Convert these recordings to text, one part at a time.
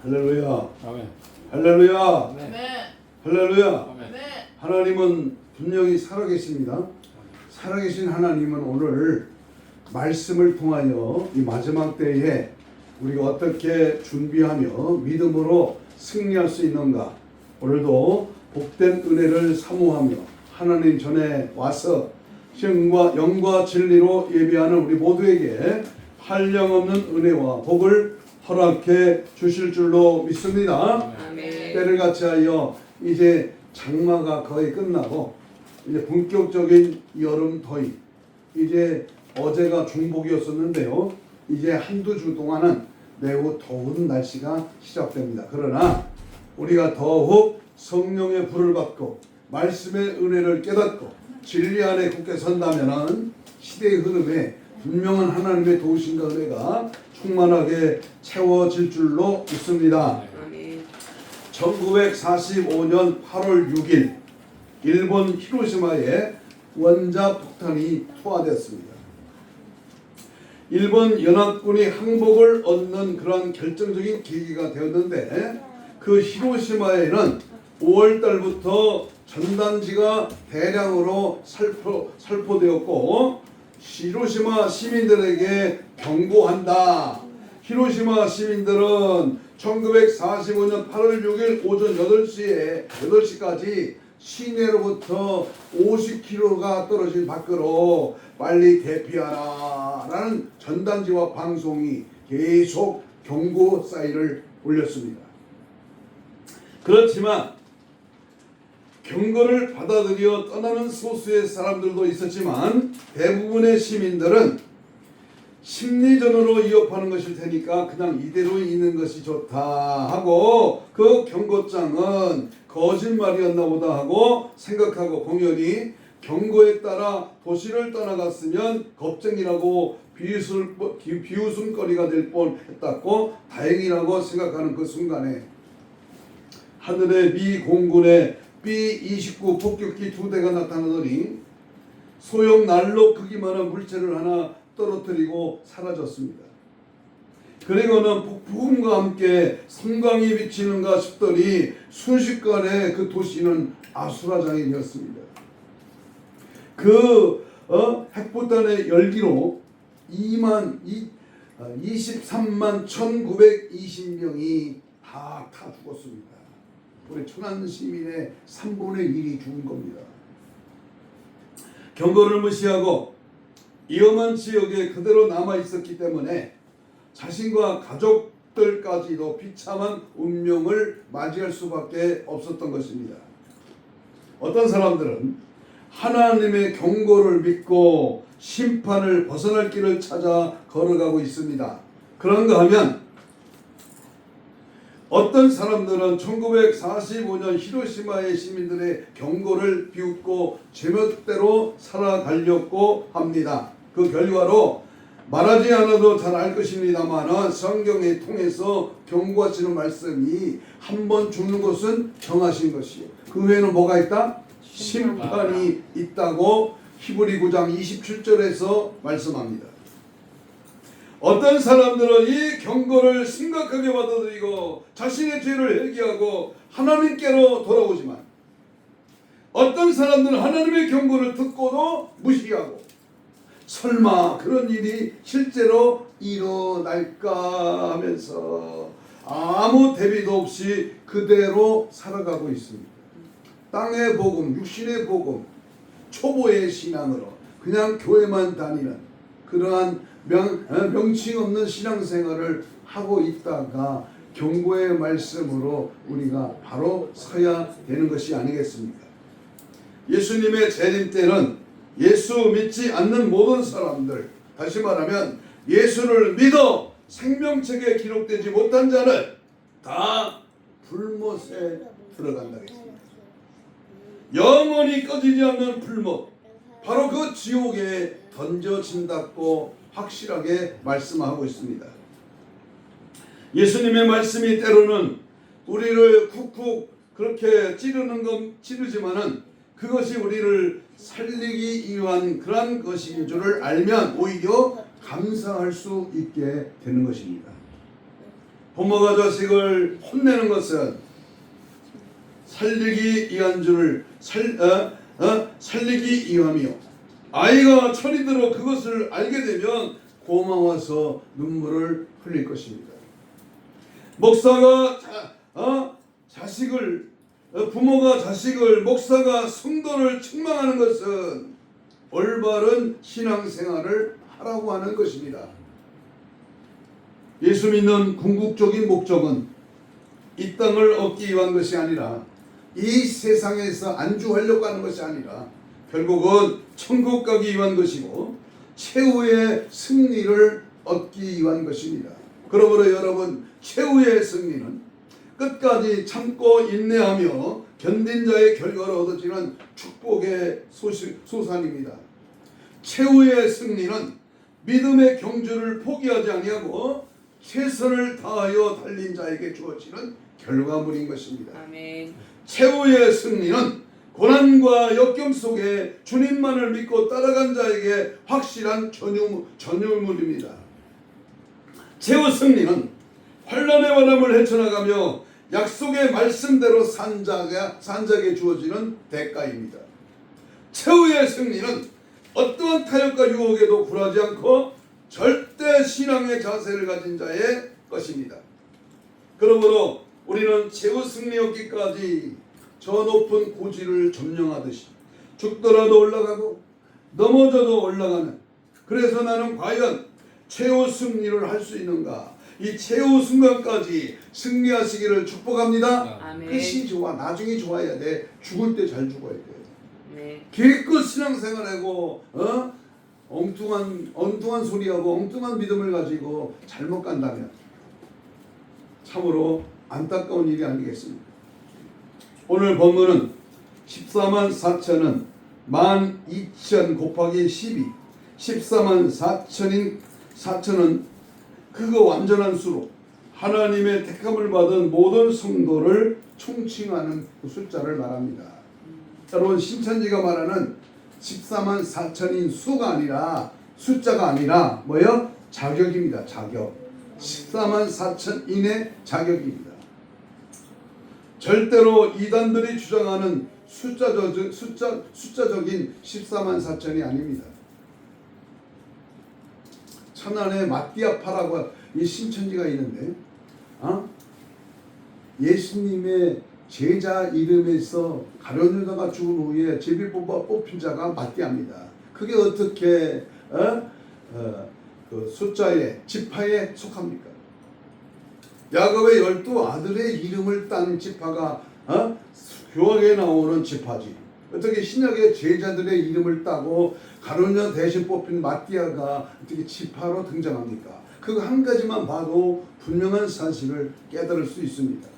할렐루야. 아멘. 할렐루야. 네. 할렐루야. 아멘. 하나님은 분명히 살아계십니다. 살아계신 하나님은 오늘 말씀을 통하여 이 마지막 때에 우리가 어떻게 준비하며 믿음으로 승리할 수 있는가, 오늘도 복된 은혜를 사모하며 하나님 전에 와서 영과 진리로 예배하는 우리 모두에게 한량없는 은혜와 복을 허락해 주실 줄로 믿습니다. 아멘. 때를 같이하여 이제 장마가 거의 끝나고 이제 본격적인 여름 더위, 이제 어제가 중복이었었는데요, 이제 한두 주 동안은 매우 더운 날씨가 시작됩니다. 그러나 우리가 더욱 성령의 불을 받고 말씀의 은혜를 깨닫고 진리 안에 굳게 선다면은 시대의 흐름에 분명한 하나님의 도우심과 은혜가 충만하게 채워질 줄로 믿습니다. 1945년 8월 6일 일본 히로시마에 원자 폭탄이 투하되었습니다. 일본 연합군이 항복을 얻는 그런 결정적인 계기가 되었는데, 그 히로시마에는 5월 달부터 전단지가 대량으로 살포되었고, 히로시마 시민들에게 경고한다. 히로시마 시민들은 1945년 8월 6일 오전 8시까지 시내로부터 50km가 떨어진 밖으로 빨리 대피하라 라는 전단지와 방송이 계속 경고 사인을 올렸습니다. 그렇지만 경고를 받아들여 떠나는 소수의 사람들도 있었지만, 대부분의 시민들은 심리전으로 이어파는 것일 테니까 그냥 이대로 있는 것이 좋다 하고, 그 경고장은 거짓말이었나 보다 하고 생각하고 공연히 경고에 따라 도시를 떠나갔으면 겁쟁이라고 비웃음거리가 될 뻔했다고 다행이라고 생각하는 그 순간에 하늘에 미 공군의 B-29 폭격기 2대가 나타나더니 소형 난로 크기만한 물체를 하나 떨어뜨리고 사라졌습니다. 그리고는 폭풍과 함께 성광이 비치는가 싶더니 순식간에 그 도시는 아수라장이 되었습니다. 그 핵폭탄의 열기로 23만 1920명이 다 죽었습니다. 우리 천안 시민의 3분의 1이 죽은 겁니다. 경고를 무시하고 위험한 지역에 그대로 남아 있었기 때문에 자신과 가족들까지도 비참한 운명을 맞이할 수밖에 없었던 것입니다. 어떤 사람들은 하나님의 경고를 믿고 심판을 벗어날 길을 찾아 걸어가고 있습니다. 그런가 하면 어떤 사람들은 1945년 히로시마의 시민들의 경고를 비웃고 제멋대로 살아가려고 합니다. 그 결과로 말하지 않아도 잘 알 것입니다만, 성경에 통해서 경고하시는 말씀이 한 번 죽는 것은 정하신 것이요, 그 외에는 뭐가 있다? 심판이 있다고 히브리 9장 27절에서 말씀합니다. 어떤 사람들은 이 경고를 심각하게 받아들이고 자신의 죄를 회개하고 하나님께로 돌아오지만, 어떤 사람들은 하나님의 경고를 듣고도 무시하고 설마 그런 일이 실제로 일어날까 하면서 아무 대비도 없이 그대로 살아가고 있습니다. 땅의 복음, 육신의 복음, 초보의 신앙으로 그냥 교회만 다니는 그러한 명칭 없는 신앙생활을 하고 있다가 경고의 말씀으로 우리가 바로 서야 되는 것이 아니겠습니까? 예수님의 재림 때는 예수 믿지 않는 모든 사람들, 다시 말하면 예수를 믿어 생명책에 기록되지 못한 자는 다 불못에 들어간다 했습니다. 영원히 꺼지지 않는 불못, 바로 그 지옥에 던져진다고 확실하게 말씀하고 있습니다. 예수님의 말씀이 때로는 우리를 쿡쿡 그렇게 찌르지만은 그것이 우리를 살리기 위한 그런 것인 줄을 알면 오히려 감사할 수 있게 되는 것입니다. 부모가 자식을 혼내는 것은 살리기 위한 줄을 살리기 위함이요. 아이가 철이 들어 그것을 알게 되면 고마워서 눈물을 흘릴 것입니다. 목사가 부모가 자식을, 목사가 성도를 책망하는 것은 올바른 신앙생활을 하라고 하는 것입니다. 예수 믿는 궁극적인 목적은 이 땅을 얻기 위한 것이 아니라, 이 세상에서 안주하려고 하는 것이 아니라 결국은 천국 가기 위한 것이고 최후의 승리를 얻기 위한 것입니다. 그러므로 여러분, 최후의 승리는 끝까지 참고 인내하며 견딘 자의 결과를 얻어지는 축복의 소산입니다. 최후의 승리는 믿음의 경주를 포기하지 아니하고 최선을 다하여 달린 자에게 주어지는 결과물인 것입니다. 아멘. 최후의 승리는 고난과 역경 속에 주님만을 믿고 따라간 자에게 확실한 전유물입니다. 최후 승리는 환난의 바람을 헤쳐나가며 약속의 말씀대로 산 자에게 주어지는 대가입니다. 최후의 승리는 어떠한 타협과 유혹에도 굴하지 않고 절대 신앙의 자세를 가진 자의 것입니다. 그러므로 우리는 최후 승리 얻기까지 저 높은 고지를 점령하듯이 죽더라도 올라가고 넘어져도 올라가는, 그래서 나는 과연 최후 승리를 할 수 있는가, 이 최후 순간까지 승리하시기를 축복합니다. 아멘. 끝이 좋아, 나중이 좋아야 돼. 죽을 때 잘 죽어야 돼. 네. 기껏 신앙생활하고 엉뚱한 소리하고 엉뚱한 믿음을 가지고 잘못 간다면 참으로 안타까운 일이 아니겠습니까? 오늘 본문은 14만 4천은 12,000 곱하기 12, 14만 4천은 그거 완전한 수로 하나님의 택함을 받은 모든 성도를 총칭하는 그 숫자를 말합니다. 여러분, 신천지가 말하는 14만 4천인 수가 아니라, 숫자가 아니라 뭐예요? 자격입니다. 자격. 14만 4천인의 자격입니다. 절대로 이단들이 주장하는 숫자적인 14만 4천이 아닙니다. 천안에 마띠아파라고 이 신천지가 있는데, 예수님의 제자 이름에서 가룟 유다가 죽은 후에 제비 뽑힌 자가 마띠아입니다. 그게 어떻게 그 숫자에, 지파에 속합니까? 야곱의 12아들의 이름을 딴 지파가 교학에 나오는 지파지. 어떻게 신약의 제자들의 이름을 따고 가룟 유다 대신 뽑힌 마띠아가 어떻게 지파로 등장합니까? 그거 한 가지만 봐도 분명한 사실을 깨달을 수 있습니다.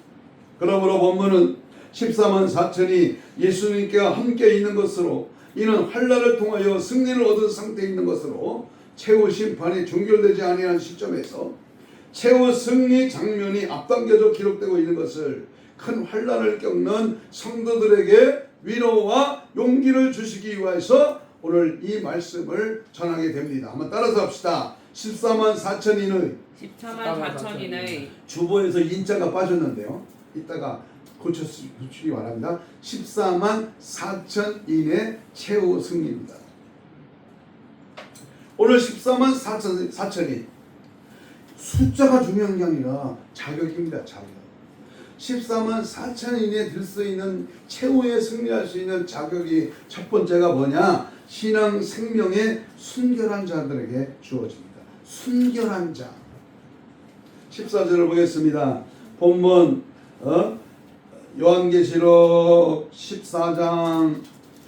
그러므로 본문은 14만 4천이 예수님께 함께 있는 것으로, 이는 환난을 통하여 승리를 얻은 상태에 있는 것으로 최후 심판이 종결되지 아니한 시점에서 최후 승리 장면이 앞당겨져 기록되고 있는 것을 큰 환난을 겪는 성도들에게 위로와 용기를 주시기 위해서 오늘 이 말씀을 전하게 됩니다. 한번 따라서 합시다. 14만 4천인의 14만 4천인의 주보에서 인자가 빠졌는데요. 이따가 고쳐주시기 바랍니다. 14만 4천인의 최후 승리입니다. 오늘 14만 4천이 숫자가 중요한 게 아니라 자격입니다. 자격. 14만 4천인에 들 수 있는 최후에 승리할 수 있는 자격이 첫 번째가 뭐냐? 신앙 생명의 순결한 자들에게 주어집니다. 순결한 자. 14절을 보겠습니다. 본문 요한계시록 14장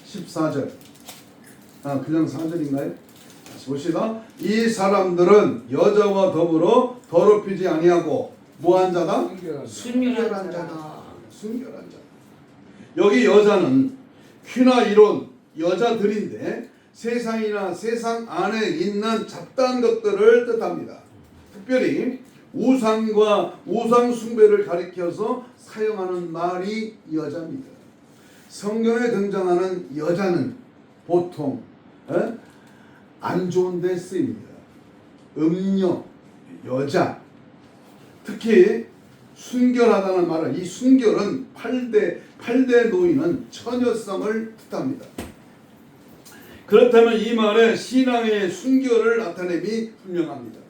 14절. 그냥 4절인가요? 다시 봅시다. 이 사람들은 여자와 더불어 더럽히지 아니하고 무한 자다? 순결한 자다. 순결한 자다. 여기 여자는 퀴나 이론, 여자들인데 세상이나 세상 안에 있는 잡다한 것들을 뜻합니다. 특별히 우상과 우상 숭배를 가리켜서 사용하는 말이 여자입니다. 성경에 등장하는 여자는 보통 안 좋은 데 쓰입니다. 음녀, 여자. 특히 순결하다는 말은 이 순결은 8대 노인은 처녀성을 뜻합니다. 그렇다면 이 말에 신앙의 순결을 나타냄이 분명합니다.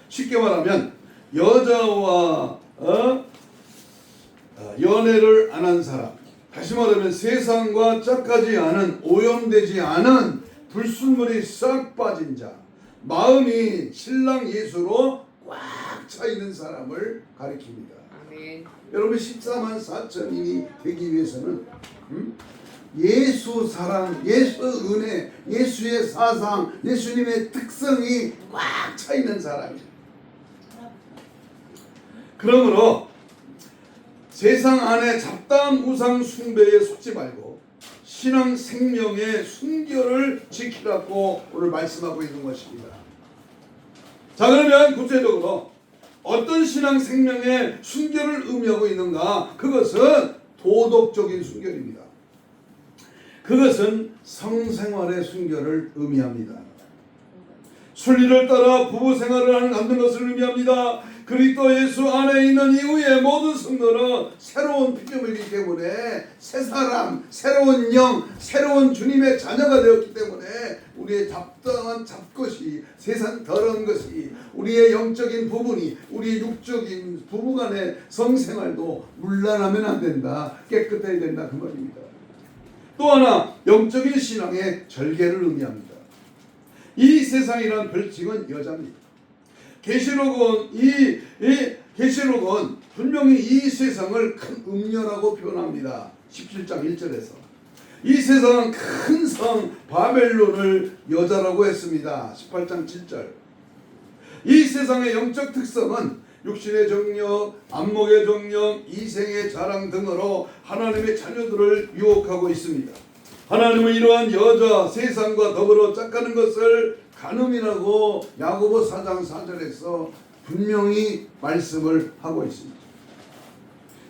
쉽게 말하면 여자와 연애를 안 한 사람, 다시 말하면 세상과 짝하지 않은 오염되지 않은 불순물이 싹 빠진 자, 마음이 신랑 예수로 꽉 차 있는 사람을 가리킵니다. 아멘. 여러분 14만 4천인이 되기 위해서는 예수 사랑, 예수 은혜, 예수의 사상, 예수님의 특성이 꽉 차 있는 사람이에요. 그러므로 세상 안에 잡다한 우상 숭배에 속지 말고 신앙 생명의 순결을 지키라고 오늘 말씀하고 있는 것입니다. 자, 그러면 구체적으로 어떤 신앙 생명의 순결을 의미하고 있는가? 그것은 도덕적인 순결입니다. 그것은 성생활의 순결을 의미합니다. 순리를 따라 부부 생활을 하는 것을 의미합니다. 그리스도 예수 안에 있는 이후에 모든 성도는 새로운 피조물이기 때문에 새 사람, 새로운 영, 새로운 주님의 자녀가 되었기 때문에 우리의 잡다한 잡것이, 세상 더러운 것이, 우리의 영적인 부분이, 우리의 육적인 부부간의 성생활도 문란하면 안 된다. 깨끗해야 된다. 그 말입니다. 또 하나 영적인 신앙의 절개를 의미합니다. 이 세상이란 별칭은 여자입니다. 계시록은 계시록은 분명히 이 세상을 큰 음녀라고 표현합니다. 17장 1절에서 이 세상은 큰 성 바벨론을 여자라고 했습니다. 18장 7절. 이 세상의 영적 특성은 육신의 정력, 안목의 정력, 이생의 자랑 등으로 하나님의 자녀들을 유혹하고 있습니다. 하나님은 이러한 여자 세상과 더불어 짝하는 것을 간음이라고 야고보 4장 4절에서 분명히 말씀을 하고 있습니다.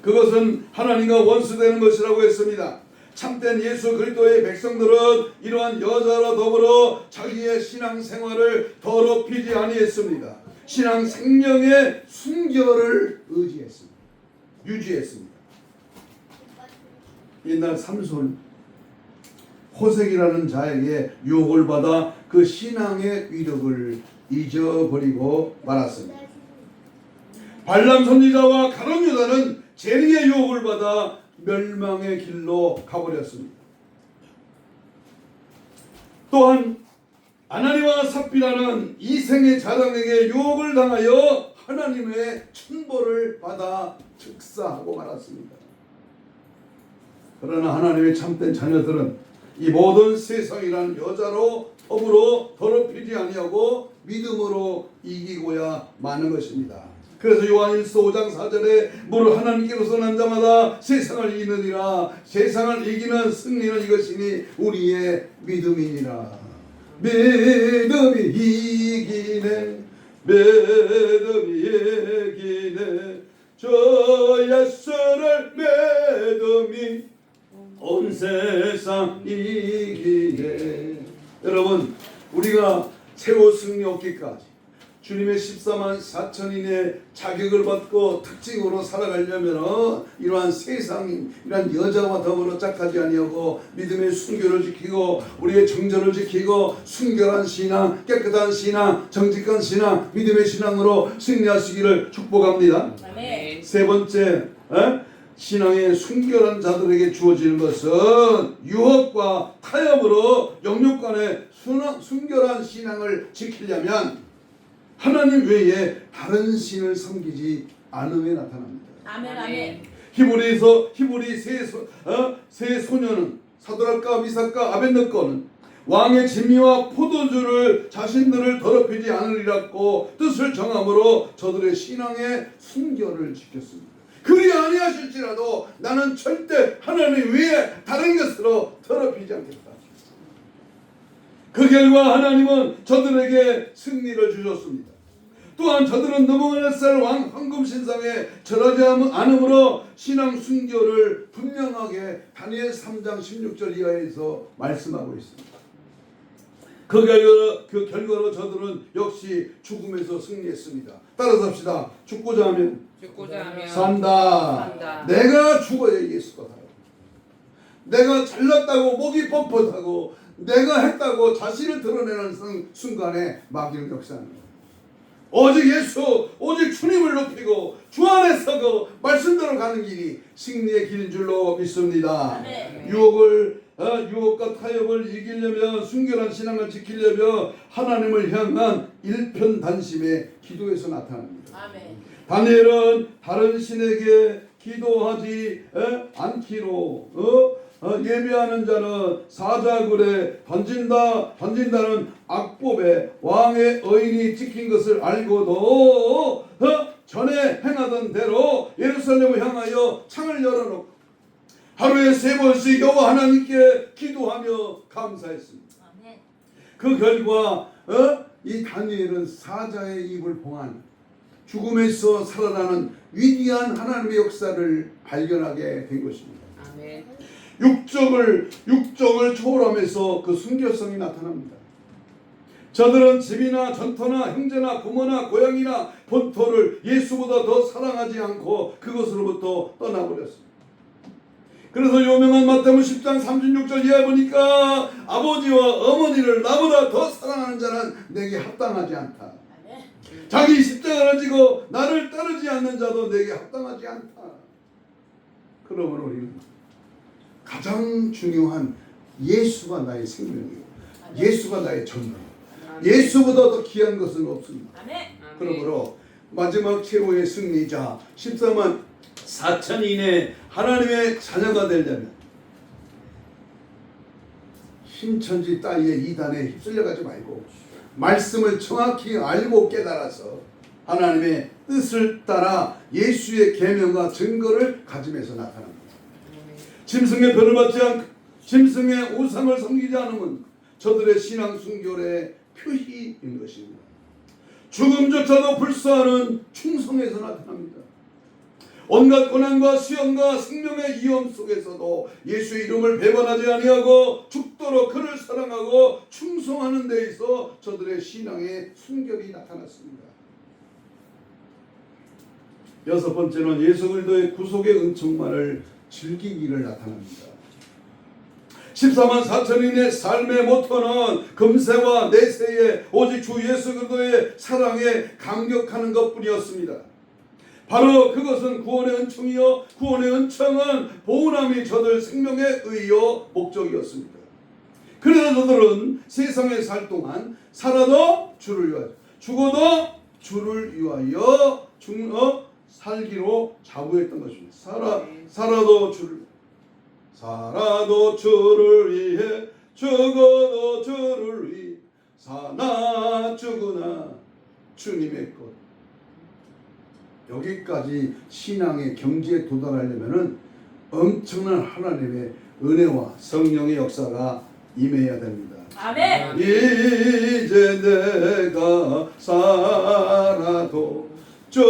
그것은 하나님과 원수되는 것이라고 했습니다. 참된 예수 그리스도의 백성들은 이러한 여자와 더불어 자기의 신앙생활을 더럽히지 아니했습니다. 신앙 생명의 순결을 유지했습니다. 옛날 삼손 호색이라는 자에게 유혹을 받아 그 신앙의 위력을 잊어버리고 말았습니다. 발람 선지자와 가룟 유다는 재능의 유혹을 받아 멸망의 길로 가버렸습니다. 또한 아나니와 삽비라는 이생의 자랑에게 유혹을 당하여 하나님의 천벌을 받아 즉사하고 말았습니다. 그러나 하나님의 참된 자녀들은 이 모든 세상이란 여자로 더불어 더럽히지 아니하고 믿음으로 이기고야 마는 것입니다. 그래서 요한일서 5장 4절에 무릇 하나님께로서 난 자마다 세상을 이기느니라. 세상을 이기는 승리는 이것이니 우리의 믿음이니라. 믿음이 이기네, 믿음이 이기네, 저 예수를 믿음이 온 세상 이기네. 여러분, 우리가 최고 승리 얻기까지 주님의 14만 4천인의 자격을 받고 특징으로 살아가려면 이러한 세상인 이러한 여자와 더불어 짝하지 아니하고 믿음의 순결을 지키고 우리의 정절을 지키고 순결한 신앙, 깨끗한 신앙, 정직한 신앙, 믿음의 신앙으로 승리하시기를 축복합니다. 아멘. 세 번째, 신앙의 순결한 자들에게 주어지는 것은 유혹과 타협으로 영육 간의 순결한 신앙을 지키려면 하나님 외에 다른 신을 섬기지 않음에 나타납니다. 아멘 아멘. 히브리 세 소녀는 사드락과 미삭과 아벳느고는 왕의 진미와 포도주를 자신들을 더럽히지 않으리라고 뜻을 정함으로 저들의 신앙의 순결을 지켰습니다. 그리 아니하실지라도 나는 절대 하나님 외에 다른 것으로 더럽히지 않겠다. 그 결과 하나님은 저들에게 승리를 주셨습니다. 또한 저들은 느부갓네살 왕 황금 신상에 절하지 않으므로 신앙 순결을 분명하게 다니엘 3장 16절 이하에서 말씀하고 있습니다. 그 결과로 저들은 역시 죽음에서 승리했습니다. 따라서 합시다. 죽고자 하면 산다. 내가 죽어야 예수가 살아요. 내가 잘났다고 목이 뻣뻣하고 내가 했다고 자신을 드러내는 순간에 마귀는 역사하는 거예요. 오직 예수, 오직 주님을 높이고 주 안에서 그 말씀대로 가는 길이 승리의 길인 줄로 믿습니다. 유혹과 타협을 이기려면 순결한 신앙을 지키려면 하나님을 향한 일편단심의 기도에서 나타납니다. 다니엘은 다른 신에게 기도하지 않기로 예비하는 자는 사자굴에 던진다는 악법에 왕의 의인이 찍힌 것을 알고도 전에 행하던 대로 예루살렘을 향하여 창을 열어놓고 하루에 3번씩 여호와 하나님께 기도하며 감사했습니다. 그 결과 이 다니엘은 사자의 입을 봉한 죽음에서 살아나는 위대한 하나님의 역사를 발견하게 된 것입니다. 육적을 초월하면서 그 순결성이 나타납니다. 저들은 집이나 전터나 형제나 부모나 고향이나 본토를 예수보다 더 사랑하지 않고 그것으로부터 떠나버렸습니다. 그래서 유명한 마태복음 10장 36절 이하에 보니까 아버지와 어머니를 나보다 더 사랑하는 자는 내게 합당하지 않다. 자기 십자가를 지고 나를 따르지 않는 자도 내게 합당하지 않다. 그러므로 우리는 가장 중요한 예수가 나의 생명이고 예수가 나의 전부이고 예수보다 더 귀한 것은 없습니다. 그러므로 마지막 최후의 승리자 14만 4천인의 하나님의 자녀가 되려면 신천지 따위의 이단에 휩쓸려가지 말고 말씀을 정확히 알고 깨달아서 하나님의 뜻을 따라 예수의 계명과 증거를 가짐에서 나타납니다. 짐승의 변을 받지 않고 짐승의 우상을 섬기지 않으면 저들의 신앙 순결의 표시인 것입니다. 죽음조차도 불사하는 충성에서 나타납니다. 온갖 고난과 시험과 생명의 위험 속에서도 예수의 이름을 배반하지 아니하고 죽도록 그를 사랑하고 충성하는 데 있어 저들의 신앙의 순결이 나타났습니다. 6번째는 예수 그리스도의 구속의 은총만을 즐기기를 나타납니다. 14만 4천인의 삶의 모토는 금세와 내세에 오직 주 예수 그리스도의 사랑에 감격하는 것뿐이었습니다. 바로 그것은 구원의 은총이요 구원의 은총은 보응함이 저들 생명의 의요 목적이었습니다. 그래서 저들은 세상에 살 동안 살아도 주를 위하여 죽어도 주를 위하여 살기로 자부했던 것입니다. 살아도 주를 위해 죽어도 주를 위해 사나 죽으나 주님의 것. 여기까지 신앙의 경지에 도달하려면 엄청난 하나님의 은혜와 성령의 역사가 임해야 됩니다. 아멘. 이제 내가 살아도 저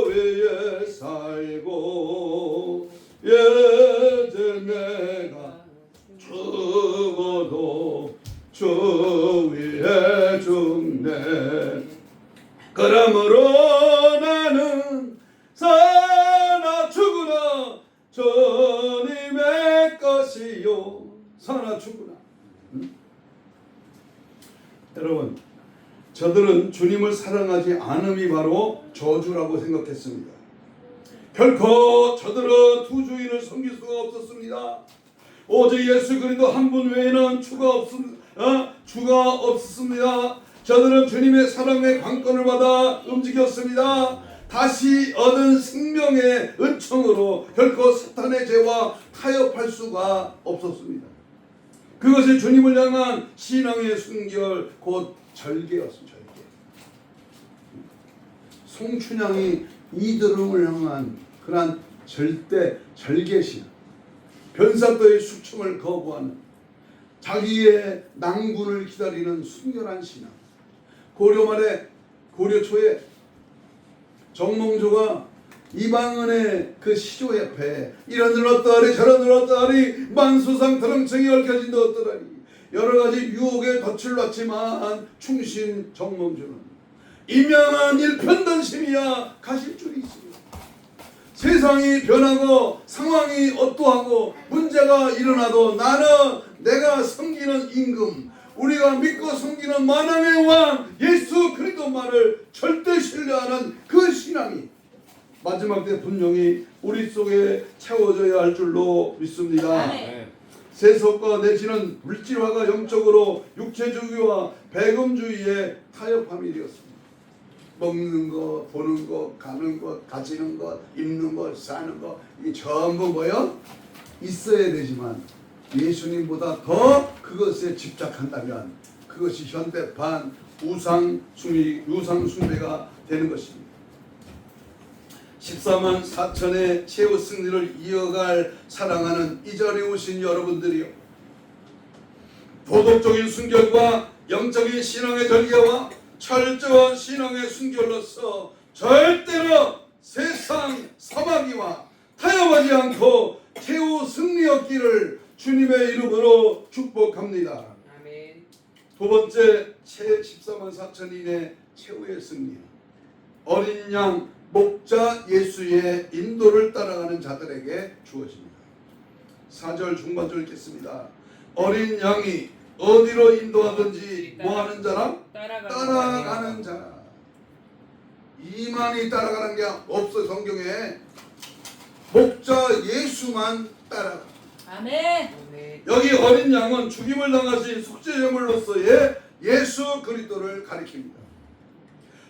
위에 살고 이제 내가 죽어도 저 위에 죽네. 그러므로 나는 사나 죽으나 주님의 것이요. 사나 죽으나. 여러분, 저들은 주님을 사랑하지 않음이 바로 저주라고 생각했습니다. 결코 저들은 두 주인을 섬길 수가 없었습니다. 오직 예수 그리스도 한 분 외에는 주가 없었습니다. 저들은 주님의 사랑의 관건을 받아 움직였습니다. 다시 얻은 생명의 은총으로 결코 사탄의 죄와 타협할 수가 없었습니다. 그것이 주님을 향한 신앙의 순결 곧 절개였습니다. 송춘향이 이드름을 향한 그러한 절개신, 변사또의 숙청을 거부하는 자기의 낭군을 기다리는 순결한 신앙. 고려 초에 정몽조가 이방은의 그 시조 옆에 이런 어떠하리 저런 어떠하리 만수상 드렁청이 얽혀진다 어떠하리 여러 가지 유혹에 덫을 놨지만 충신 정몽주는 임양한 일편단심이야 가실 줄이 있습니다. 세상이 변하고 상황이 어떠하고 문제가 일어나도 나는 내가 섬기는 임금, 우리가 믿고 섬기는 만왕의 왕 예수 그리스도만을 절대 신뢰하는 그 신앙이 마지막 때 분명히 우리 속에 채워져야 할 줄로 믿습니다. 네. 세속과 내지는 물질화가 영적으로 육체주의와 배금주의에 타협함이 되었습니다. 먹는 것, 보는 것, 가는 것, 가지는 것, 입는 것, 사는 것, 이게 전부 뭐요? 있어야 되지만 예수님보다 더 그것에 집착한다면 그것이 현대판 우상 숭배가 되는 것입니다. 14만 4천의 최후 승리를 이어갈 사랑하는 이 자리에 오신 여러분들이요, 도덕적인 순결과 영적인 신앙의 절개와 철저한 신앙의 순결로서 절대로 세상 사마귀와 타협하지 않고 최후 승리 얻기를 주님의 이름으로 축복합니다. 아멘. 두 번째, 14만 4천인의 최후의 승리, 어린 양 목자 예수의 인도를 따라가는 자들에게 주어집니다. 4절 중반절 읽겠습니다. 어린 양이 어디로 인도하든지 뭐하는 자라? 따라가는 자. 이만이 따라가는 게 없어. 성경에 목자 예수만 따라가. 아멘. 아멘. 여기 어린 양은 죽임을 당하신 속죄제물로서의 예수 그리스도를 가리킵니다.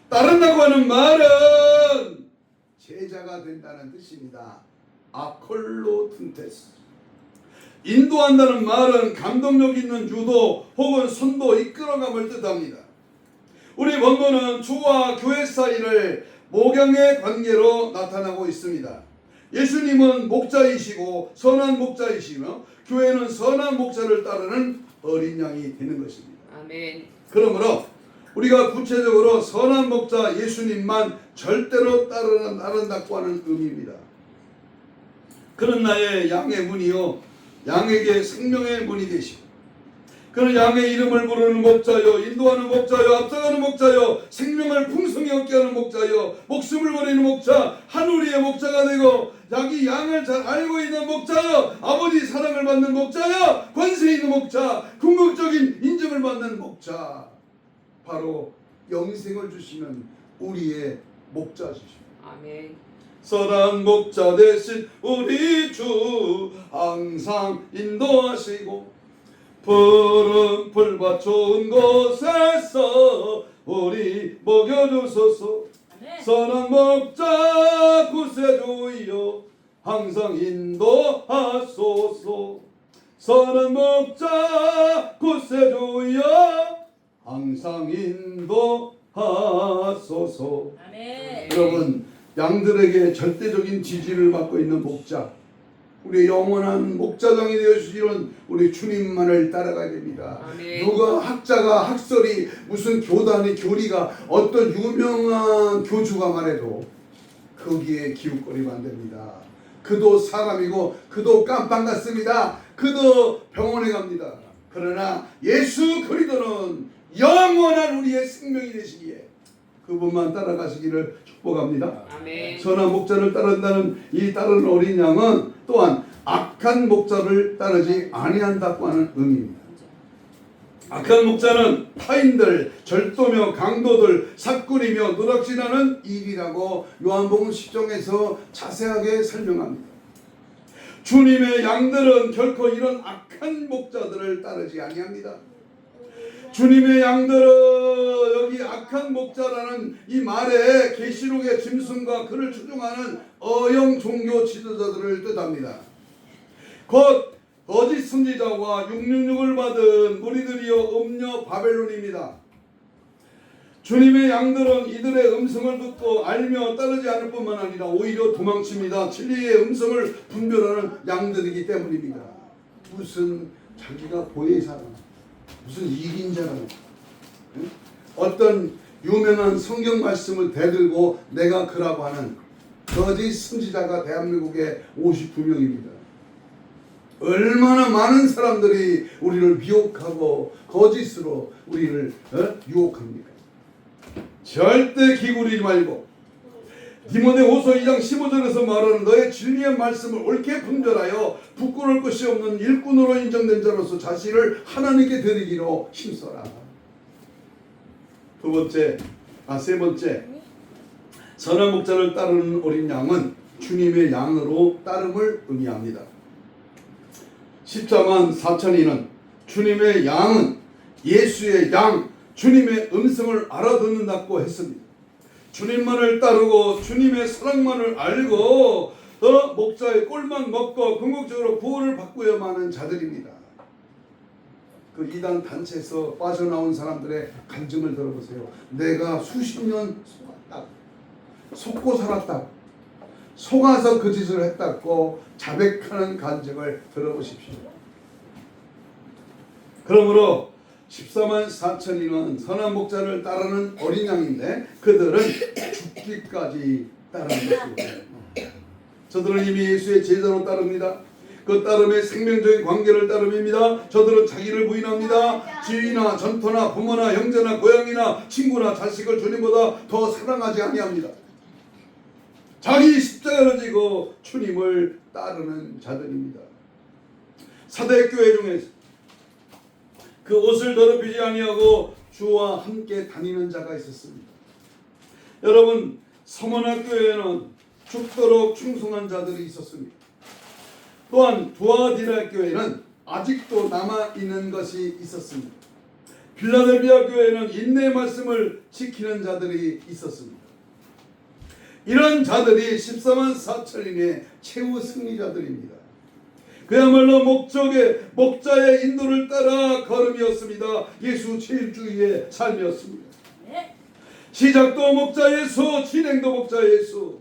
따른다고 하는 말은 제자가 된다는 뜻입니다. 아콜로튼테스. 인도한다는 말은 감동력 있는 유도 혹은 선도, 이끌어감을 뜻합니다. 우리 본문은 주와 교회 사이를 목양의 관계로 나타나고 있습니다. 예수님은 목자이시고 선한 목자이시며 교회는 선한 목자를 따르는 어린 양이 되는 것입니다. 아멘. 그러므로 우리가 구체적으로 선한 목자 예수님만 절대로 따른다고 하는 의미입니다. 그는 나의 양의 문이요 양에게 생명의 문이 되시고, 그는 양의 이름을 부르는 목자요, 인도하는 목자요, 앞서가는 목자요, 생명을 풍성히 얻게 하는 목자요, 목숨을 버리는 목자, 하늘의 목자가 되고 자기 양을 잘 알고 있는 목자요, 아버지 사랑을 받는 목자요, 권세 있는 목자, 궁극적인 인정을 받는 목자, 바로 영생을 주시는 우리의 목자시십니다. 아멘. 선한 목자 되신 우리 주 항상 인도하시고 푸른 풀밭 좋은 곳에서 우리 먹여주소서. 아멘. 선한 목자 구세주여 항상 인도하소서. 선한 목자 구세주여 항상 인도하소서. 아멘. 여러분, 양들에게 절대적인 지지를 받고 있는 목자, 우리 영원한 목자장이 되어주시는 우리 주님만을 따라가야 됩니다. 아멘. 누가 학자가 학설이 무슨 교단의 교리가 어떤 유명한 교주가 말해도 거기에 기웃거리면 안 됩니다. 그도 사람이고 그도 깜빵 같습니다. 그도 병원에 갑니다. 그러나 예수 그리스도는 영원한 우리의 생명이 되시기에 그분만 따라가시기를 축복합니다. 아멘. 선한 목자를 따른다는 이 따르는 어린 양은 또한 악한 목자를 따르지 아니한다고 하는 의미입니다. 악한 목자는 타인들, 절도며 강도들, 사꾼이며 노닥질하는 일이라고 요한복음 10장에서 자세하게 설명합니다. 주님의 양들은 결코 이런 악한 목자들을 따르지 아니합니다. 주님의 양들은 여기 악한 목자라는 이 말에 계시록의 짐승과 그를 추종하는 어영 종교 지도자들을 뜻합니다. 곧 거짓 선지자와 666을 받은 무리들이여 음녀 바벨론입니다. 주님의 양들은 이들의 음성을 듣고 알며 따르지 않을 뿐만 아니라 오히려 도망칩니다. 진리의 음성을 분별하는 양들이기 때문입니다. 무슨 자기가 보혜의 사람, 무슨 이긴 자라고, 어떤 유명한 성경 말씀을 대들고 내가 그라고 하는 거짓 선지자가 대한민국에 52명입니다. 얼마나 많은 사람들이 우리를 미혹하고 거짓으로 우리를 유혹합니까? 절대 기울이지 말고 디모데후서 2장 15절에서 말하는 너의 진리의 말씀을 옳게 분별하여 부끄러울 것이 없는 일꾼으로 인정된 자로서 자신을 하나님께 드리기로 힘써라. 세 번째, 선한 목자를 따르는 어린 양은 주님의 양으로 따름을 의미합니다. 십자만 4천인은 주님의 양은 예수의 양, 주님의 음성을 알아듣는다고 했습니다. 주님만을 따르고 주님의 사랑만을 알고 목자의 꼴만 먹고 궁극적으로 구원을 받고야만 하는 자들입니다. 그 이단 단체에서 빠져나온 사람들의 간증을 들어보세요. 내가 수십 년 속고 살았다, 속아서 그 짓을 했다고 자백하는 간증을 들어보십시오. 그러므로 14만 4천인은 선한 목자를 따르는 어린 양인데 그들은 죽기까지 따르는 것입니다. 저들은 이미 예수의 제자로 따릅니다. 그 따름의 생명적인 관계를 따름입니다. 저들은 자기를 부인합니다. 지위나 전토나 부모나 형제나 고향이나 친구나 자식을 주님보다 더 사랑하지 아니합니다. 자기 십자가를 지고 주님을 따르는 자들입니다. 사대교회 중에서 그 옷을 더럽히지 아니하고 주와 함께 다니는 자가 있었습니다. 여러분, 서문학교에는 죽도록 충성한 자들이 있었습니다. 또한 두아디라 교회는 아직도 남아있는 것이 있었습니다. 빌라델비아 교회는 인내의 말씀을 지키는 자들이 있었습니다. 이런 자들이 14만 4천인의 최후 승리자들입니다. 그야말로 목자의 인도를 따라 걸음이었습니다. 예수 제일주의의 삶이었습니다. 시작도 목자 예수, 진행도 목자 예수,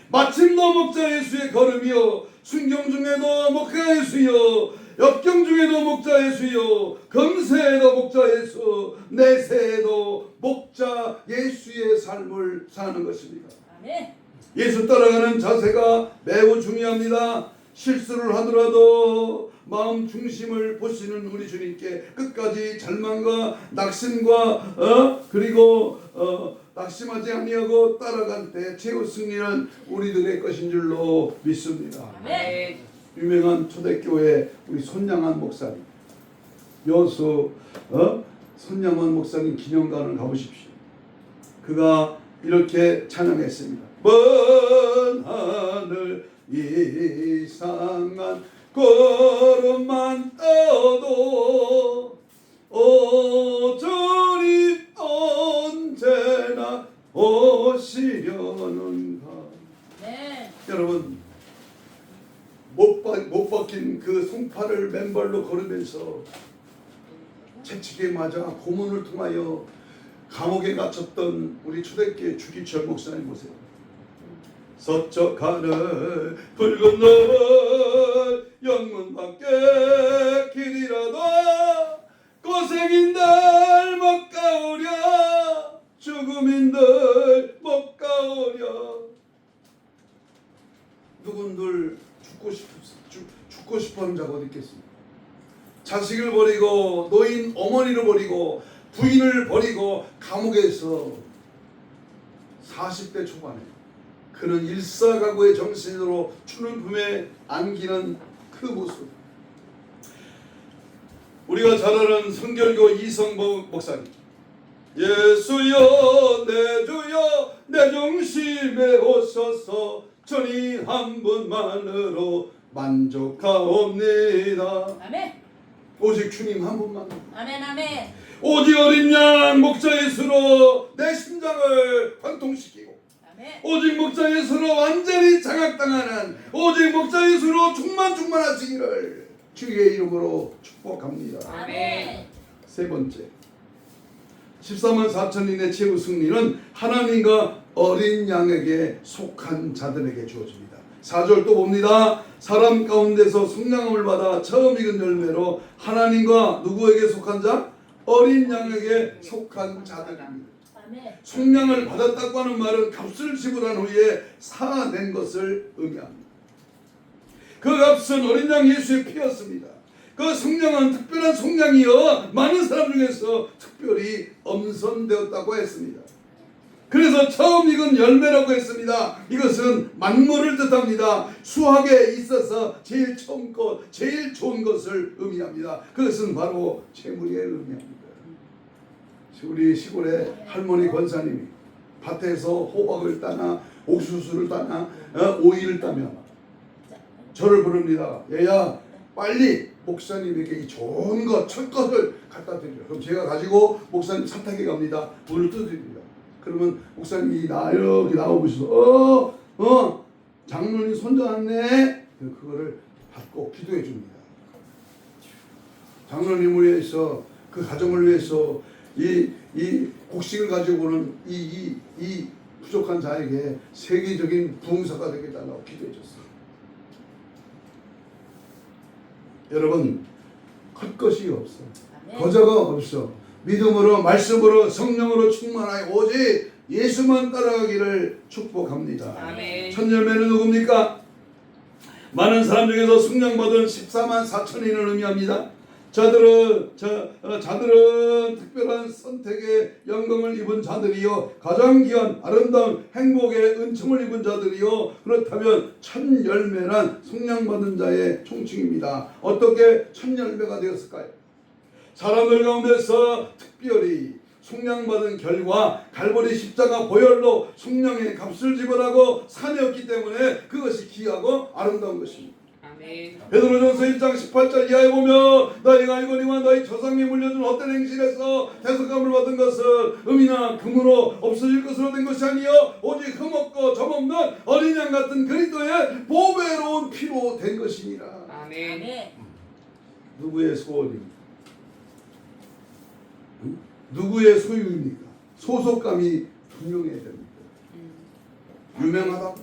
마침도 목자 예수의 걸음이요, 순경 중에도 목자 예수요, 역경 중에도 목자 예수요, 금세에도 목자 예수, 내세에도 목자 예수의 삶을 사는 것입니다. 예수 따라가는 자세가 매우 중요합니다. 실수를 하더라도 마음 중심을 보시는 우리 주님께 끝까지 절망과 낙심과 그리고 낙심하지 아니하고 따라갈 때 최후 승리는 우리들의 것인 줄로 믿습니다. 아멘. 유명한 초대교회 우리 손양한 목사님, 여수 손양한 목사님 기념관을 가보십시오. 그가 이렇게 찬양했습니다. 먼 하늘 이상한 구름만 떠도 주님 언제나 오시려는가. 네. 여러분, 못 박힌 그 송파를 맨발로 걸으면서 채찍에 맞아 고문을 통하여 감옥에 갇혔던 우리 초대교회 주기철 목사님 보세요. 서쪽 하늘 붉은 노을 영문 밖에 길이라도 고생인들 못 가오랴, 죽음인들 못 가오랴. 누군들 죽고 싶어하는 자가 어디 있겠습니까? 자식을 버리고 노인 어머니를 버리고 부인을 버리고 감옥에서 40대 초반에 그는 일사각오의 정신으로 추는 품에 안기는 그 모습. 우리가 잘 아는 성결교 이성복 목사님, 예수여 내 주여 내 중심에 오셔서 주님 한 분만으로 만족하옵니다. 아멘. 오직 주님 한 분만. 아멘. 아멘. 오직 어린 양 목자 예수로 내 심장을 관통시키고, 오직 목자 예수로 완전히 장악당하는, 오직 목자 예수로 충만하시기를 주의 이름으로 축복합니다. 아멘. 세 번째, 14만 4천인의 최후 승리는 하나님과 어린 양에게 속한 자들에게 주어집니다. 4절 또 봅니다. 사람 가운데서 성령을 받아 처음 익은 열매로 하나님과 누구에게 속한 자? 어린 양에게 속한 자들입니다. 속량을 받았다고 하는 말은 값을 지불한 후에 사낸 것을 의미합니다. 그 그 값은 어린 양 예수의 피였습니다. 그 성령은 특별한 성령이여 많은 사람 중에서 특별히 엄선되었다고 했습니다. 그래서 처음 익은 열매라고 했습니다. 이것은 만물을 뜻합니다. 수학에 있어서 제일 처음 것, 제일 좋은 것을 의미합니다. 그것은 바로 재물을 의미합니다. 우리 시골에 할머니 권사님이 밭에서 호박을 따나 옥수수를 따나 오이를 따며 저를 부릅니다. 얘야 빨리 목사님에게 이 좋은 것, 첫 것을 갖다 드려. 그럼 제가 가지고 목사님 사탁에 갑니다. 문을 두드립니다. 그러면 목사님이 이렇게 나오고서 장로님 손잡았네. 그거를 받고 기도해 줍니다. 장로님을 위해서 그 가정을 위해서 이 곡식을 가지고 오는 이 부족한 자에게 세계적인 부흥사가 되게 달라고 기도해 줬어요. 여러분 헛것이 없어. 거저가 없어. 믿음으로 말씀으로 성령으로 충만하여 오직 예수만 따라가기를 축복합니다. 아멘. 첫 열매는 누굽니까? 많은 사람 중에서 성령받은 14만 4천인을 의미합니다. 자들은 특별한 선택의 영광을 입은 자들이요 가장 귀한 아름다운 행복의 은총을 입은 자들이요 그렇다면 첫 열매란 성령받은 자의 총칭입니다. 어떻게 첫 열매가 되었을까요? 사람들 가운데서 특별히 속량받은 결과 갈보리 십자가 보혈로 성령의 값을 지불하고 사내었기 때문에 그것이 귀하고 아름다운 것입니다. 아멘. 베드로전서 1장 18절 이하에 보면 너희가 알거니와 너희 조상이 물려준 헛된 행실에서 대속감을 받은 것은 금이나 금으로 없어질 것으로 된 것이 아니요 오직 흠없고 점없는 어린 양 같은 그리스도의 보배로운 피로 된 것이니라. 아멘. 누구의 소원입니까? 누구의 소유입니까? 소속감이 분명해야 됩니다. 유명하다고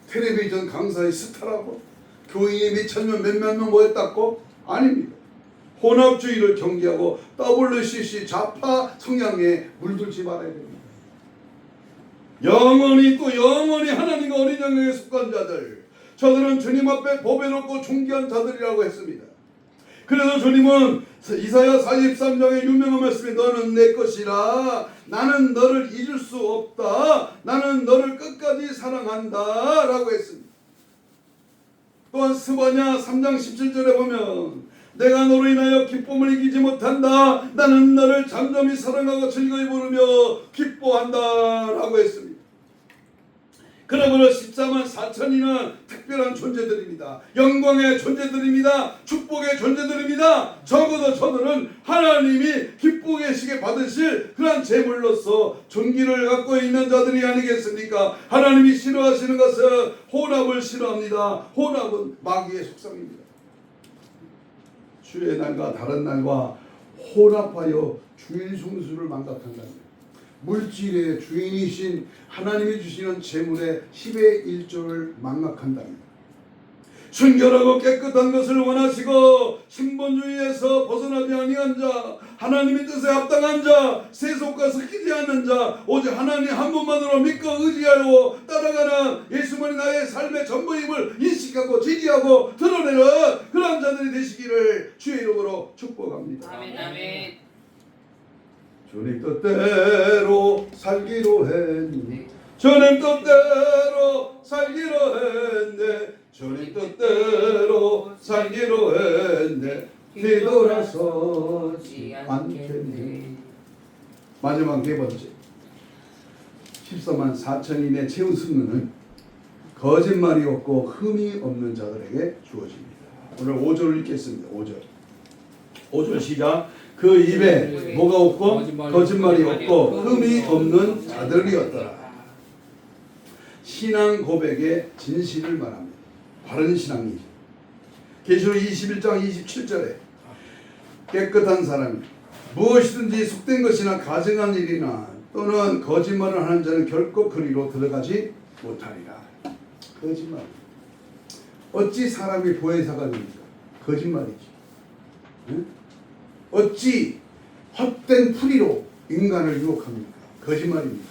텔레비전 강사의 스타라고 교인이 몇천명 몇만 명 모였다고? 아닙니다. 혼합주의를 경계하고 WCC 좌파 성향에 물들지 말아야 됩니다. 영원히 또 영원히 하나님과 어린 양에게 속한 자들, 저들은 주님 앞에 보배롭고 존귀한 자들이라고 했습니다. 그래서 주님은 이사야 43장의 유명한 말씀이 너는 내 것이라 나는 너를 잊을 수 없다 나는 너를 끝까지 사랑한다 라고 했습니다. 또한 스바냐 3장 17절에 보면 내가 너로 인하여 기쁨을 이기지 못한다 나는 너를 잠잠히 사랑하고 즐거이 부르며 기뻐한다 라고 했습니다. 그러므로 14만 4천이나 특별한 존재들입니다. 영광의 존재들입니다. 축복의 존재들입니다. 적어도 저들은 하나님이 기쁘 계시게 받으실 그러한 제물로서 존귀를 갖고 있는 자들이 아니겠습니까? 하나님이 싫어하시는 것은 혼합을 싫어합니다. 혼합은 마귀의 속성입니다. 주의 날과 다른 날과 혼합하여 주일 성수를 망각한다는 물질의 주인이신 하나님이 주시는 재물의 10의 1조를 망각한답니다. 순결하고 깨끗한 것을 원하시고 신본주의에서 벗어나지 아니한 자, 하나님의 뜻에 합당한 자, 세속과 섞이지 않는 자, 오직 하나님 한 분만으로 믿고 의지하고 따라가는 예수만이 나의 삶의 전부임을 인식하고 지지하고 드러내는 그런 자들이 되시기를 주의 이름으로 축복합니다. 아멘. 아멘. 주님 뜻대로 살기로 했네. 주님 뜻대로 살기로 했네. 주님 뜻대로 살기로 했네. 뒤돌아서지 않겠네. 마지막 네 번째 14만 4천인의 채운 승리는 거짓말이 없고 흠이 없는 자들에게 주어집니다. 오늘 5절을 읽겠습니다. 5절 시작. 그 입에 뭐가 없고 거짓말이 없고 흠이 없는 자들이었더라. 신앙 고백의 진실을 말합니다. 바른 신앙이죠. 계시록 21장 27절에 깨끗한 사람이 무엇이든지 속된 것이나 가증한 일이나 또는 거짓말을 하는 자는 결코 그리로 들어가지 못하리라. 거짓말. 어찌 사람이 보혜사가 됩니까? 거짓말이지. 응? 어찌 헛된 풀이로 인간을 유혹합니까? 거짓말입니다.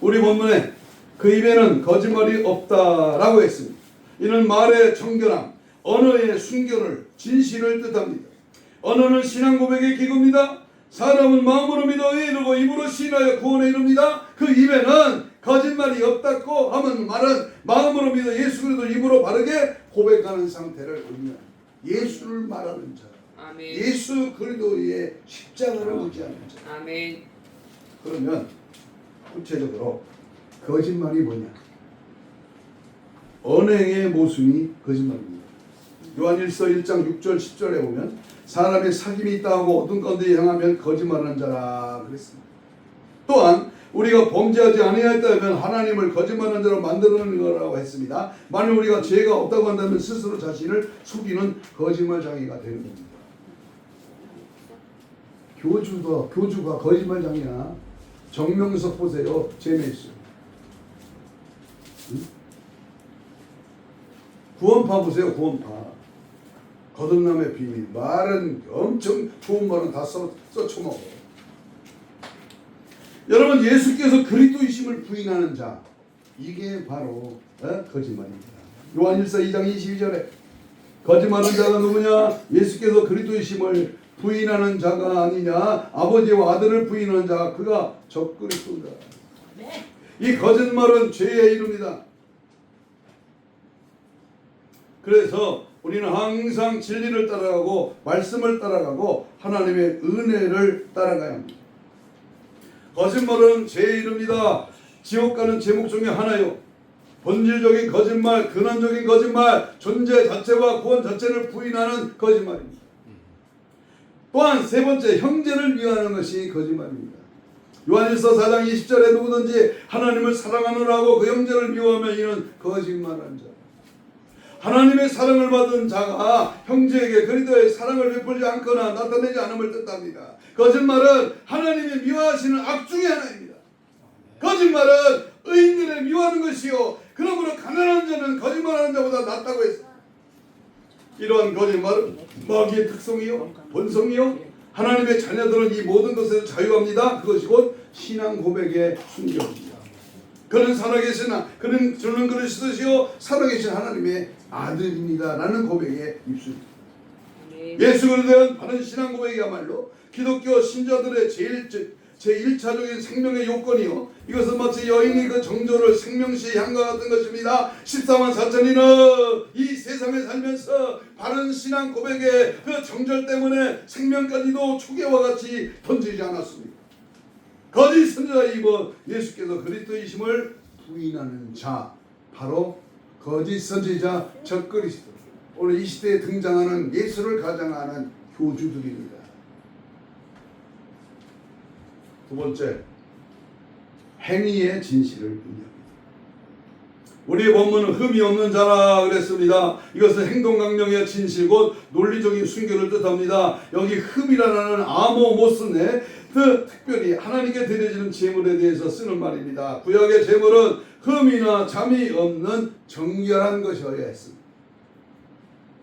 우리 본문에 그 입에는 거짓말이 없다라고 했습니다. 이는 말의 정결함, 언어의 순결을, 진실을 뜻합니다. 언어는 신앙 고백의 기구입니다. 사람은 마음으로 믿어 이르고 입으로 신하여 구원에 이릅니다. 그 입에는 거짓말이 없다고 하면 말은 마음으로 믿어 예수 그리스도 입으로 바르게 고백하는 상태를 의미합니다. 예수를 말하는 자, 아멘. 예수 그리스도의 십자가를 의지하는 자. 아멘. 그러면 구체적으로 거짓말이 뭐냐? 언행의 모순이 거짓말입니다. 요한일서 1장 6절 10절에 보면 사람의 사귐이 있다 하고 어떤 건데 향하면 거짓말하는 자라 그랬습니다. 또한 우리가 범죄하지 아니하였다면 하나님을 거짓말하는 자로 만드는 거라고 했습니다. 만일 우리가 죄가 없다고 한다면 스스로 자신을 속이는 거짓말장애가 되는 겁니다. 교주가 거짓말장애야. 정명석 보세요. 제네스. 응? 구원파 보세요. 구원파. 거듭남의 비밀. 말은 엄청 좋은 말은 다 써쳐먹어. 여러분, 예수께서 그리스도이심을 부인하는 자, 이게 바로 거짓말입니다. 요한일서 2장 22절에 거짓말하는 자가 누구냐? 예수께서 그리스도이심을 부인하는 자가 아니냐? 아버지와 아들을 부인하는 자, 그가 적그리스도다. 네. 이 거짓말은 죄의 이름이다. 그래서 우리는 항상 진리를 따라가고 말씀을 따라가고 하나님의 은혜를 따라가야 합니다. 거짓말은 죄의 이름이다. 지옥 가는 제목 중에 하나요. 본질적인 거짓말, 근원적인 거짓말, 존재 자체와 구원 자체를 부인하는 거짓말입니다. 또한 세 번째, 형제를 미워하는 것이 거짓말입니다. 요한일서 4장 20절에 누구든지 하나님을 사랑하느라고 그 형제를 미워하면 이는 거짓말하는 자. 하나님의 사랑을 받은 자가 형제에게 그리스도의 사랑을 베풀지 않거나 나타내지 않음을 뜻합니다. 거짓말은 하나님이 미워하시는 악 중의 하나입니다. 거짓말은 의인들을 미워하는 것이요, 그러므로 가난한 자는 거짓말하는 자보다 낫다고 했습니다. 이러한 거짓말은 마귀의 특성이요, 본성이요, 하나님의 자녀들은 이 모든 것에서 자유합니다. 그것이 곧 신앙 고백의 순결입니다. 그는 살아계신 그는 주는 그리스도시요 살아계신 하나님의 아들입니다 라는 고백의 입술입니다. 예수 그리스도에 대한 바른 신앙 고백이야말로 기독교 신자들의 제1차적인 생명의 요건이요, 이것은 마치 여인이 그 정조를 생명시의 향과 같은 것입니다. 14만 4천이는 이 세상에 살면서 바른 신앙 고백의 그 정절 때문에 생명까지도 초계와 같이 던지지 않았습니다. 거짓 선지자 입은 예수께서 그리스도이심을 부인하는 자, 바로 거짓 선지자 적그리스도, 오늘 이 시대에 등장하는 예수를 가장하는 교주들입니다. 두 번째, 행위의 진실을 의미합니다. 우리의 본문은 흠이 없는 자라 그랬습니다. 이것은 행동강령의 진실 곧 논리적인 순결을 뜻합니다. 여기 흠이라는 암호 못 쓰네. 특별히 하나님께 드려지는 제물에 대해서 쓰는 말입니다. 구약의 제물은 흠이나 잠이 없는 정결한 것이어야 했습니다.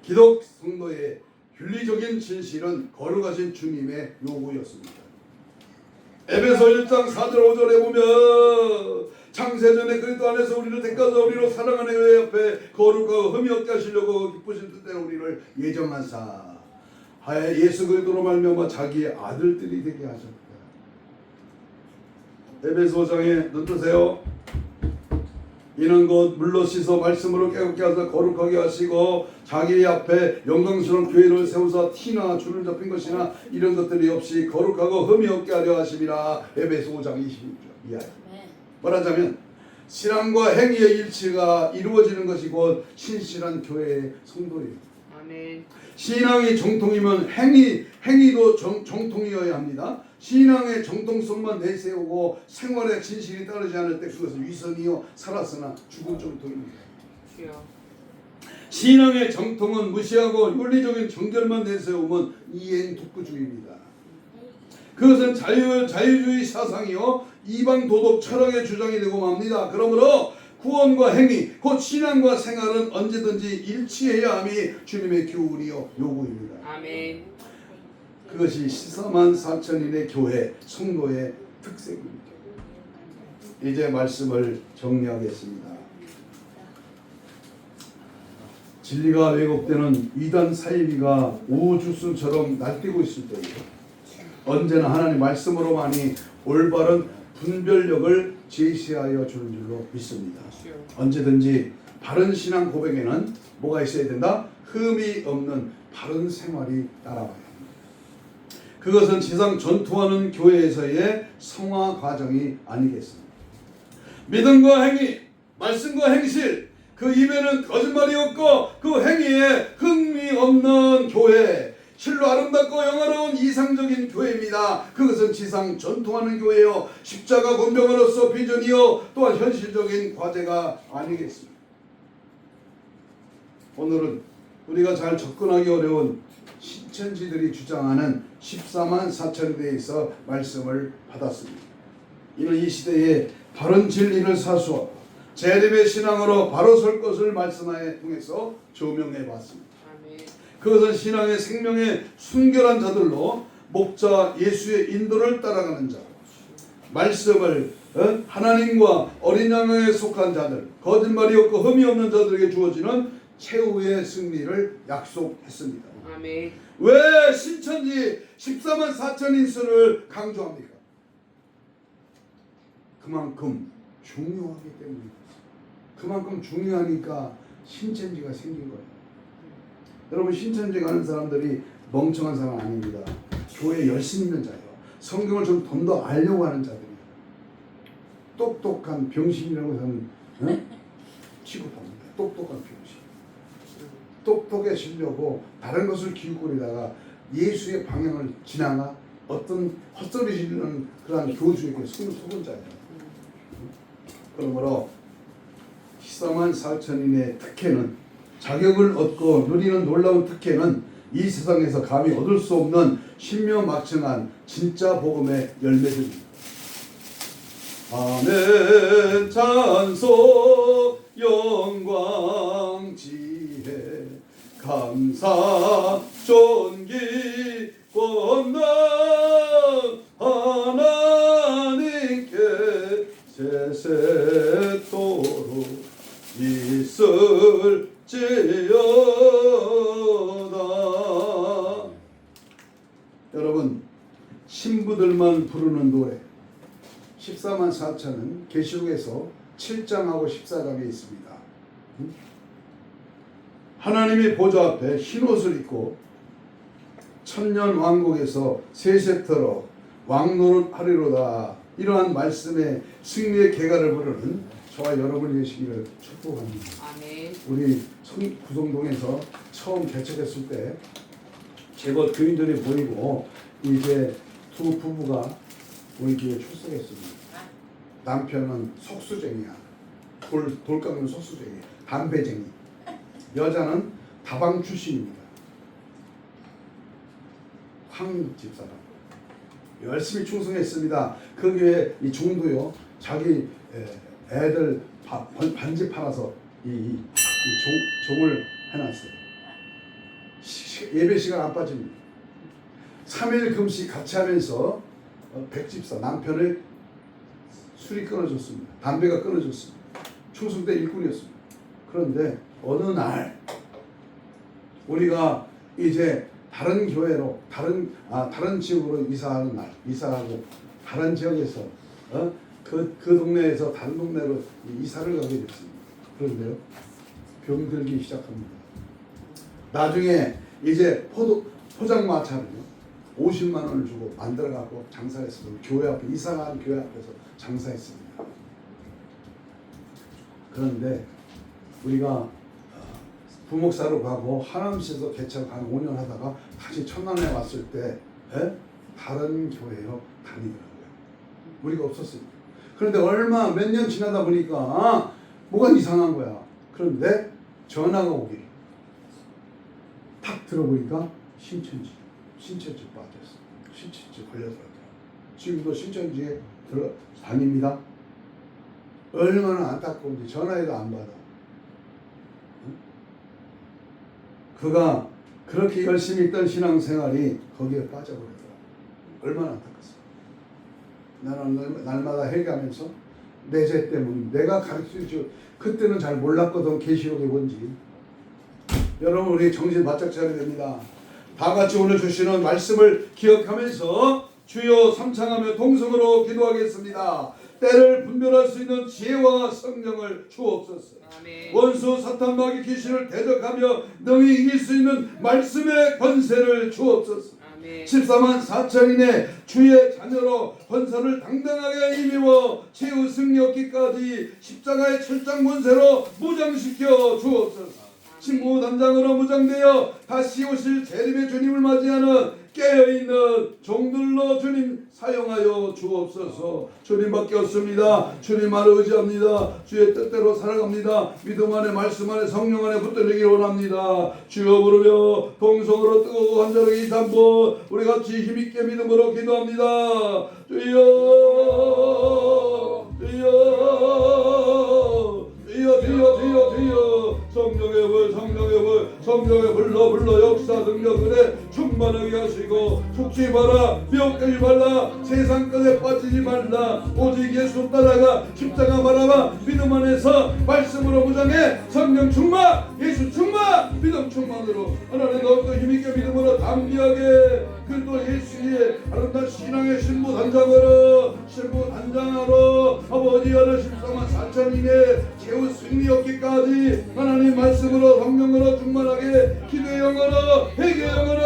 기독 성도의 윤리적인 진실은 거룩하신 주님의 요구였습니다. 에베소 1장 4절 5절에 보면 창세전에 그리스도 안에서 우리를 택하사 우리로 사랑하는 그 옆에 거룩하고 흠이 없게 하시려고 기쁘신 뜻대로 우리를 예정하사 예수 그리스도로 말미암아 자기의 아들들이 되게 하셨다. 에베소 5장에 눈 뜨세요. 이는 곧 물로 씻어 말씀으로 깨끗게 하사 거룩하게 하시고 자기 앞에 영광스러운 교회를 세우사 티나 줄을 접힌 것이나 이런 것들이 없이 거룩하고 흠이 없게 하려 하심이라. 에베소 5장 26절 이하에 말하자면 신앙과 행위의 일치가 이루어지는 것이 곧 신실한 교회의 성도입니다. 아멘. 신앙이 정통이면 행위도 정통이어야 합니다. 신앙의 정통성만 내세우고 생활의 진실이 따르지 않을 때 그것은 위선이요 살았으나 죽은 정통입니다. 신앙의 정통은 무시하고 윤리적인 정결만 내세우면 이행 독구주의입니다. 그것은 자유주의 사상이요 이방 도덕 철학의 주장이 되고 맙니다. 그러므로 구원과 행위, 곧 신앙과 생활은 언제든지 일치해야 함이 주님의 교훈이요 요구입니다. 아멘. 그것이 14만 4천인의 교회 성도의 특색입니다. 이제 말씀을 정리하겠습니다. 진리가 왜곡되는 이단 사이비가 우주수처럼 날뛰고 있을 때에 언제나 하나님 말씀으로만이 올바른 분별력을 제시하여 주는 줄로 믿습니다. 언제든지 바른 신앙 고백에는 뭐가 있어야 된다? 흠이 없는 바른 생활이 따라와야 합니다. 그것은 지상 전투하는 교회에서의 성화 과정이 아니겠습니까? 믿음과 행위, 말씀과 행실, 그 입에는 거짓말이 없고 그 행위에 흠이 없는 교회, 실로 아름답고 영화로운 이상적인 교회입니다. 그것은 지상 전통하는 교회요, 십자가 권병으로서 비전이요, 또한 현실적인 과제가 아니겠습니까? 오늘은 우리가 잘 접근하기 어려운 신천지들이 주장하는 14만 4천에 대해서 말씀을 받았습니다. 이는 이 시대에 바른 진리를 사수하고 재림의 신앙으로 바로 설 것을 말씀하에 통해서 조명해 봤습니다. 그것은 신앙의 생명의 순결한 자들로 목자 예수의 인도를 따라가는 자, 말씀을 하나님과 어린 양에 속한 자들, 거짓말이 없고 흠이 없는 자들에게 주어지는 최후의 승리를 약속했습니다. 아멘. 왜 신천지 14만 4천인 수를 강조합니까? 그만큼 중요하기 때문입니다. 그만큼 중요하니까 신천지가 생긴 거예요. 여러분, 신천지 가는 사람들이 멍청한 사람 아닙니다. 교회에 열심히 있는 자예요. 성경을 좀 더 알려고 하는 자들이에요. 똑똑한 병신이라고 저는 취급합니다. 똑똑한 병신. 똑똑해지려고 다른 것을 기웃거리다가 예수의 방향을 지나가 어떤 헛소리 지르는 그러한 교주에게 속은 자예요. 그러므로 14만 4천인의 특혜는, 자격을 얻고 누리는 놀라운 특혜는 이 세상에서 감히 얻을 수 없는 신묘막청한 진짜 복음의 열매들입니다. 아멘. 찬송 영광 지혜 감사 존귀 권능 하나님께 세세토록 있을지어다. 여러분, 신부들만 부르는 노래 14만 4천은 계시록에서 7장하고 14장에 있습니다. 하나님의 보좌 앞에 흰옷을 입고 천년 왕국에서 세세토록 왕노릇 하리로다. 이러한 말씀의 승리의 계가를 부르는 저와 여러분이 되시기를 축복합니다. 아멘. 우리 구성동에서 처음 개척했을 때 제법 교인들이 보이고 이제 두 부부가 우리 교회에 출석했습니다. 남편은 속수쟁이야. 돌 깎는 속수쟁이, 담배쟁이. 여자는 다방 출신입니다. 황 집사람. 열심히 충성했습니다. 그 교회 이 종도요, 자기 애들 반지 팔아서 이 종을 해놨어요. 예배 시간 안 빠집니다. 3일 금식 같이 하면서 백집사 남편의 술이 끊어졌습니다. 담배가 끊어졌습니다. 충성 때 일꾼이었습니다. 그런데 어느 날 우리가 이제 다른 교회로 다른 지역으로 이사하는 날, 이사하고 다른 지역에서 그 동네에서 다른 동네로 이사를 가게 됐습니다. 그런데요, 병들기 시작합니다. 나중에 이제 포장마차를요 50만 원을 주고 만들어갖고 장사했습니다. 교회 앞에, 이사간 교회 앞에서 장사했습니다. 그런데 우리가 부목사로 가고 하남시에서 개척 한 5년 하다가 다시 천안에 왔을 때 다른 교회로 다니더라고요. 우리가 없었습니다. 그런데 몇 년 지나다 보니까 뭐가 이상한 거야. 그런데 전화가 오길 탁 들어보니까 신천지 빠졌어. 신천지 걸려들었더라고요. 지금도 신천지에 다닙니다. 얼마나 안타까운지 전화해도 안 받아. 그가 그렇게 열심히 있던 신앙생활이 거기에 빠져버리더라고요. 얼마나 안타깝습니까? 나는 날마다 회개하면서 내 죄 때문에 내가 가르쳐주죠. 그때는 잘 몰랐거든. 계시록이 뭔지. 여러분 우리 정신 바짝 차려야 됩니다. 다 같이 오늘 주시는 말씀을 기억하면서 주여 삼창하며 동성으로 기도하겠습니다. 때를 분별할 수 있는 지혜와 성령을 주옵소서. 아멘. 원수 사탄 마귀 귀신을 대적하며 능히 이길 수 있는 말씀의 권세를 주옵소서. 아멘. 14만 4천인의 주의 자녀로 헌사를 당당하게 힘입어 최후 승리 얻기까지 십자가의 철장 권세로 무장시켜 주옵소서. 신부 단장으로 무장되어 다시 오실 재림의 주님을 맞이하는 깨어있는 종들로 주님 사용하여 주옵소서. 주님밖에 없습니다. 주님만을 의지합니다. 주의 뜻대로 살아갑니다. 믿음 안에 말씀 안에 성령 안에 붙들리기를 원합니다. 주여 부르며 동성으로 뜨거워 간절하게 한번 우리 같이 힘있게 믿음으로 기도합니다. 주여 주여 주여 주여 주여 주여 성령의 불 성령의 불 성령의 불러 역사 능력 은혜 충만하게 하시고 속지 마라 미혹되지 말라 세상 끝에 빠지지 말라 오직 예수 따라가 십자가 바라봐 믿음 안에서 말씀으로 무장해 성령 충만 예수 충만 믿음 충만으로 하나님 더욱더 힘있게 믿음으로 담대하게 그리고 예수의 아름다운 신앙의 신부 단장으로 아버지 하늘 14만 4천인의 최후 승리 얻기까지 하나님 말씀으로 성령으로 충만하게 기도의 영으로 회개의 영으로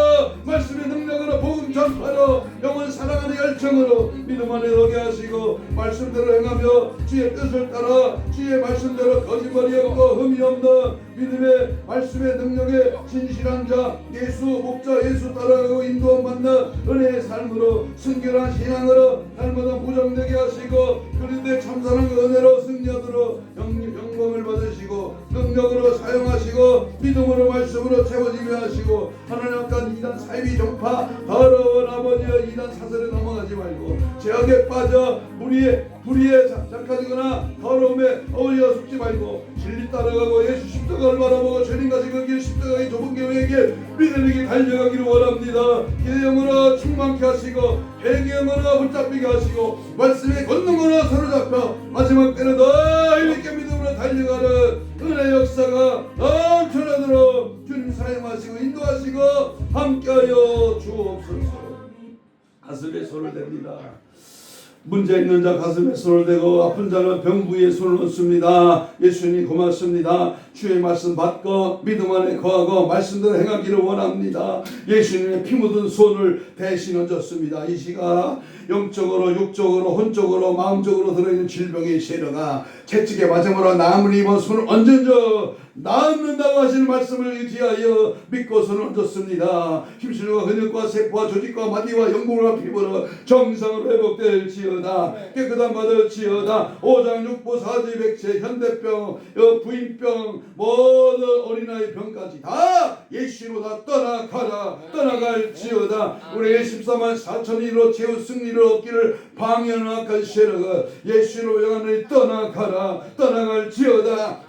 말씀의 능력으로 복음 전파로 영원 사랑하는 열정으로 믿음 안에 서게 하시고 말씀대로 행하며 주의 뜻을 따라 주의 말씀대로 거짓말이 없고 흠이 없는 믿음의 말씀의 능력에 진실한 자 예수 목자 예수 따라가고 인도함 받는 은혜의 삶으로 순결한 신앙으로 날마다 무장되게 하시고 그런데 참선한 은혜로 승리하도록 영광을 받으시고 능력으로 사용하시고 믿음으로 말씀으로 채워지게 하시고 하나님 아까 이단 사이비 종파 더러운 아버지여 이단 사설에 넘어가지 말고 죄악에 빠져 불의에 작가지거나 더러움에 어울려 속지 말고 진리 따라가고 예수 십자가를 바라보고 주님같이 그 길 십자가의 좁은 계명의 길 믿음에게 달려가기를 원합니다. 기대형으로 충만케 하시고 회개형으로 붙잡히게 하시고 말씀의 권능으로 사로잡혀 마지막 때는 더 힘있게 믿음으로 달려가는 은혜 역사가 넘쳐나도록 주님 사용하시고 인도하시고 함께하여 주옵소서. 가슴에 손을 댑니다. 문제 있는 자 가슴에 손을 대고 아픈 자는 병부에 손을 얹습니다. 예수님 고맙습니다. 주의 말씀 받고 믿음 안에 거하고 말씀대로 행하기를 원합니다. 예수님의 피 묻은 손을 대신 얹었습니다. 이 시간 영적으로 육적으로 혼적으로 마음적으로 들어있는 질병의 세력아 채찍에 맞음으로 나음을 입어 손을 얹은 자 나음는다고 하시는 말씀을 의지하여 믿고 손을 얹었습니다. 힘실과 근육과 세포와 조직과 마디와 영국과 피부로 정상으로 회복될지어다. 깨끗한 받을지어다. 오장육부 사지백체 현대병 부인병 모든 어린아이 병까지 다 예수로 다 떠나가라 떠나갈지어다. 우리 14만 4천이로 최후 승리를 얻기를 방해하는 악한 세력은 예수로 향하니 떠나가라 떠나갈지어다.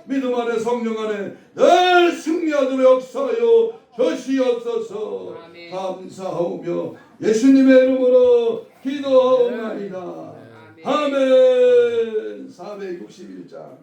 믿음 안에 성령 안에 늘 승리하도록 역사하여 주시옵소서. 감사하오며 예수님의 이름으로 기도하옵나이다. 아멘. 461장